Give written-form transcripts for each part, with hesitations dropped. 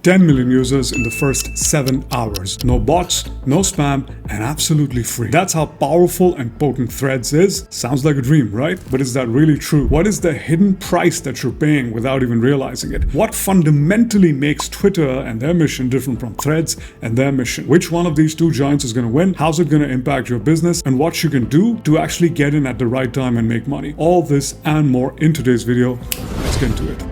10 million users in the first 7 hours. No bots, no spam, and absolutely free. That's how powerful and potent Threads is. Sounds like a dream, right? But is that really true? What is the hidden price that you're paying without even realizing it? What fundamentally makes Twitter and their mission different from Threads and their mission? Which one of these two giants is going to win? How's it going to impact your business? And what you can do to actually get in at the right time and make money? All this and more in today's video. Let's get into it.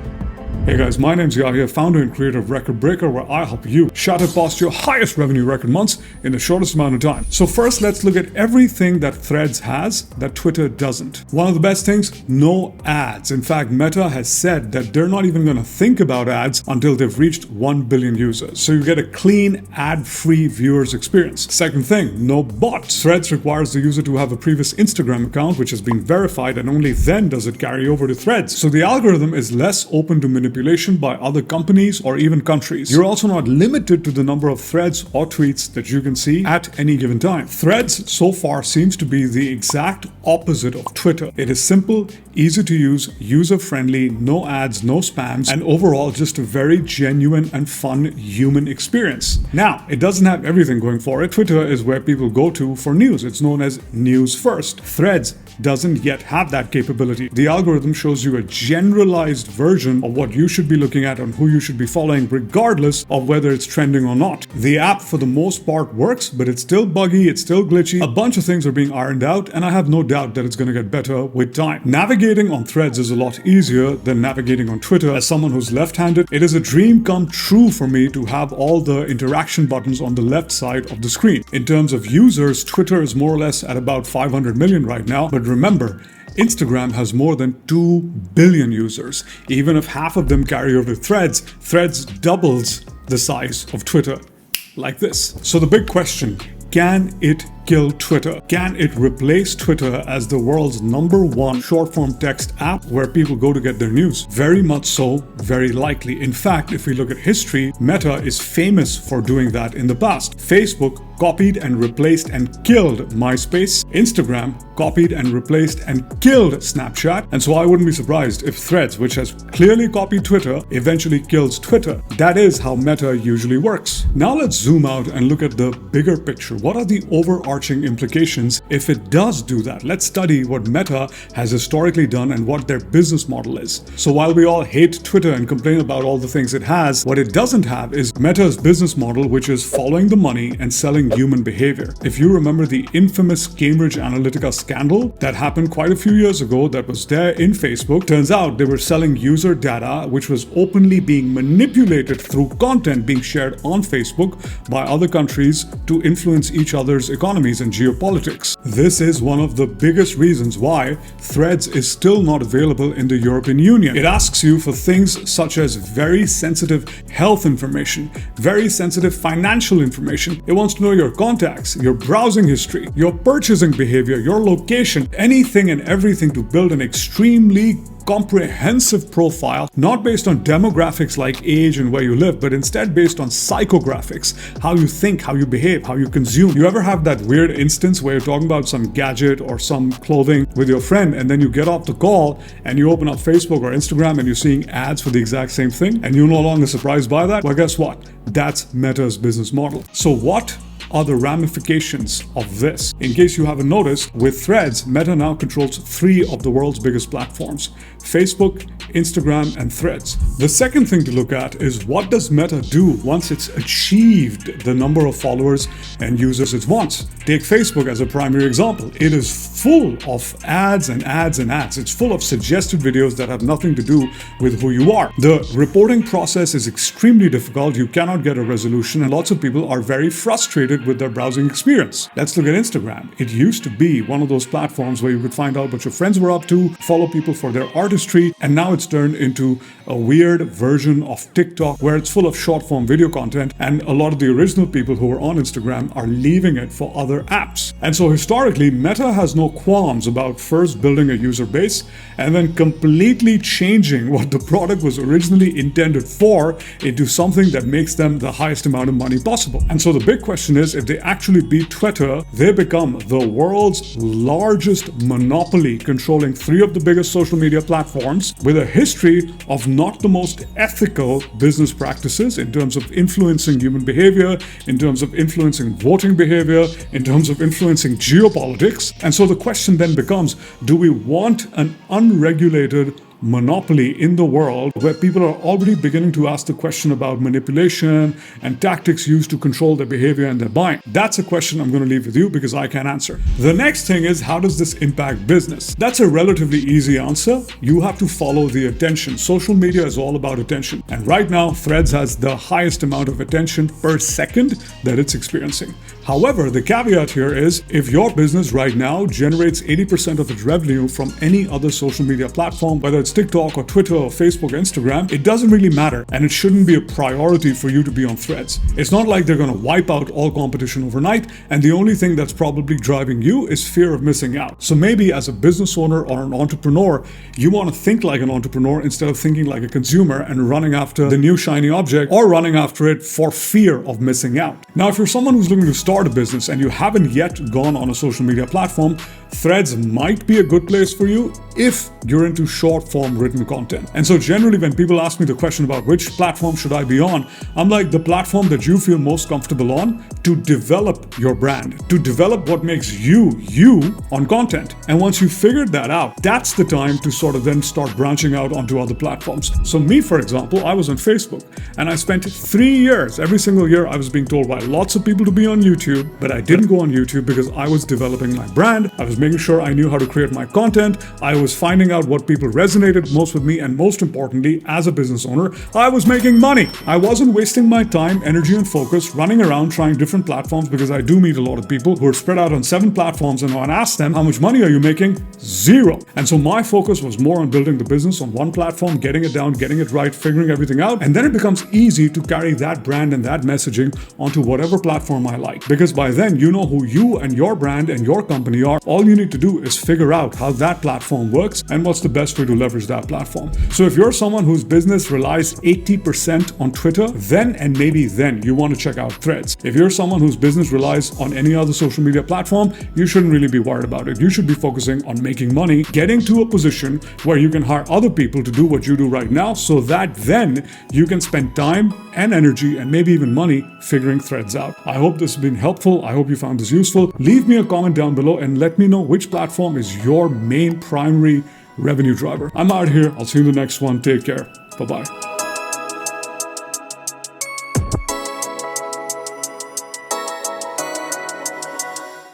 Hey guys, my name's Yahya, founder and creator of Record Breaker, where I help you shatter past your highest revenue record months in the shortest amount of time. So first, let's look at everything that Threads has that Twitter doesn't. One of the best things, no ads. In fact, Meta has said that they're not even going to think about ads until they've reached 1 billion users. So you get a clean, ad-free viewers experience. Second thing, no bots. Threads requires the user to have a previous Instagram account, which has been verified, and only then does it carry over to Threads. So the algorithm is less open to manipulation by other companies or even countries. You're also not limited to the number of threads or tweets that you can see at any given time. Threads so far seems to be the exact opposite of Twitter. It is simple, easy to use, user-friendly, no ads, no spams, and overall just a very genuine and fun human experience. Now, it doesn't have everything going for it. Twitter is where people go to for news. It's known as news first. Threads doesn't yet have that capability. The algorithm shows you a generalized version of what you should be looking at and who you should be following, regardless of whether it's trending or not. The app for the most part works, but it's still buggy, it's still glitchy. A bunch of things are being ironed out, and I have no doubt that it's going to get better with time. Navigating on Threads is a lot easier than navigating on Twitter. As someone who's left-handed, it is a dream come true for me to have all the interaction buttons on the left side of the screen. In terms of users, Twitter is more or less at about 500 million right now, but remember, Instagram has more than 2 billion users. Even if half of them carry over to Threads, Threads doubles the size of Twitter, like this. So the big question, can it kill Twitter? Can it replace Twitter as the world's #1 short-form text app where people go to get their news? Very much so, very likely. In fact, if we look at history, Meta is famous for doing that in the past. Facebook copied and replaced and killed MySpace. Instagram copied and replaced and killed Snapchat. And so I wouldn't be surprised if Threads, which has clearly copied Twitter, eventually kills Twitter. That is how Meta usually works. Now let's zoom out and look at the bigger picture. What are the overarching implications if it does do that? Let's study what Meta has historically done and what their business model is. So while we all hate Twitter and complain about all the things it has, what it doesn't have is Meta's business model, which is following the money and selling human behavior. If you remember the infamous Cambridge Analytica scandal that happened quite a few years ago that was there in Facebook, turns out they were selling user data which was openly being manipulated through content being shared on Facebook by other countries to influence each other's economies and geopolitics. This is one of the biggest reasons why Threads is still not available in the European Union. It asks you for things such as very sensitive health information, very sensitive financial information. It wants to know your contacts, your browsing history, your purchasing behavior, your location, anything and everything to build an extremely comprehensive profile, not based on demographics like age and where you live, but instead based on psychographics, how you think, how you behave, how you consume. You ever have that weird instance where you're talking about some gadget or some clothing with your friend, and then you get off the call and you open up Facebook or Instagram and you're seeing ads for the exact same thing, and you're no longer surprised by that? Well, guess what? That's Meta's business model. So what are the ramifications of this? In case you haven't noticed, with Threads, Meta now controls 3 of the world's biggest platforms: Facebook, Instagram, and Threads. The second thing to look at is, what does Meta do once it's achieved the number of followers and users it wants? Take Facebook as a primary example. It is full of ads and ads and ads. It's full of suggested videos that have nothing to do with who you are. The reporting process is extremely difficult. You cannot get a resolution, and lots of people are very frustrated with their browsing experience. Let's look at Instagram. It used to be one of those platforms where you could find out what your friends were up to, follow people for their artistry, and now it's turned into a weird version of TikTok where it's full of short-form video content, and a lot of the original people who were on Instagram are leaving it for other apps. And so historically, Meta has no qualms about first building a user base and then completely changing what the product was originally intended for into something that makes them the highest amount of money possible. And so the big question is, is, if they actually beat Twitter, they become the world's largest monopoly, controlling 3 of the biggest social media platforms, with a history of not the most ethical business practices in terms of influencing human behavior, in terms of influencing voting behavior, in terms of influencing geopolitics. And so the question then becomes, do we want an unregulated monopoly in the world where people are already beginning to ask the question about manipulation and tactics used to control their behavior and their buying? That's a question I'm going to leave with you because I can't answer. The next thing is, how does this impact business? That's a relatively easy answer. You have to follow the attention. Social media is all about attention. And right now, Threads has the highest amount of attention per second that it's experiencing. However, the caveat here is, if your business right now generates 80% of its revenue from any other social media platform, whether it's TikTok or Twitter or Facebook or Instagram, it doesn't really matter, and it shouldn't be a priority for you to be on Threads. It's not like they're going to wipe out all competition overnight, and the only thing that's probably driving you is fear of missing out. So maybe as a business owner or an entrepreneur, you want to think like an entrepreneur instead of thinking like a consumer and running after the new shiny object or running after it for fear of missing out. Now, if you're someone who's looking to start a business and you haven't yet gone on a social media platform, Threads might be a good place for you if you're into short form written content. And so generally when people ask me the question about which platform should I be on, I'm like, the platform that you feel most comfortable on to develop your brand, to develop what makes you on content. And once you figured that out, that's the time to sort of then start branching out onto other platforms. So me, for example, I was on Facebook and I spent 3 years, every single year I was being told by lots of people to be on YouTube, but I didn't go on YouTube because I was developing my brand. I was making sure I knew how to create my content. I was finding out what people resonated most with me, and most importantly, as a business owner, I was making money. I wasn't wasting my time, energy, and focus running around trying different platforms, because I do meet a lot of people who are spread out on 7 platforms, and when I ask them, how much money are you making? 0. And so my focus was more on building the business on one platform, getting it down, getting it right, figuring everything out, and then it becomes easy to carry that brand and that messaging onto whatever platform I like. Because by then, you know who you and your brand and your company are. All you need to do is figure out how that platform works and what's the best way to leverage that platform. So if you're someone whose business relies 80% on Twitter, then and maybe then you want to check out Threads. If you're someone whose business relies on any other social media platform, you shouldn't really be worried about it. You should be focusing on making money, getting to a position where you can hire other people to do what you do right now, so that then you can spend time and energy and maybe even money figuring Threads out. I hope this has been helpful. I hope you found this useful. Leave me a comment down below and let me know which platform is your main primary revenue driver. I'm out here. I'll see you in the next one. Take care. Bye-bye.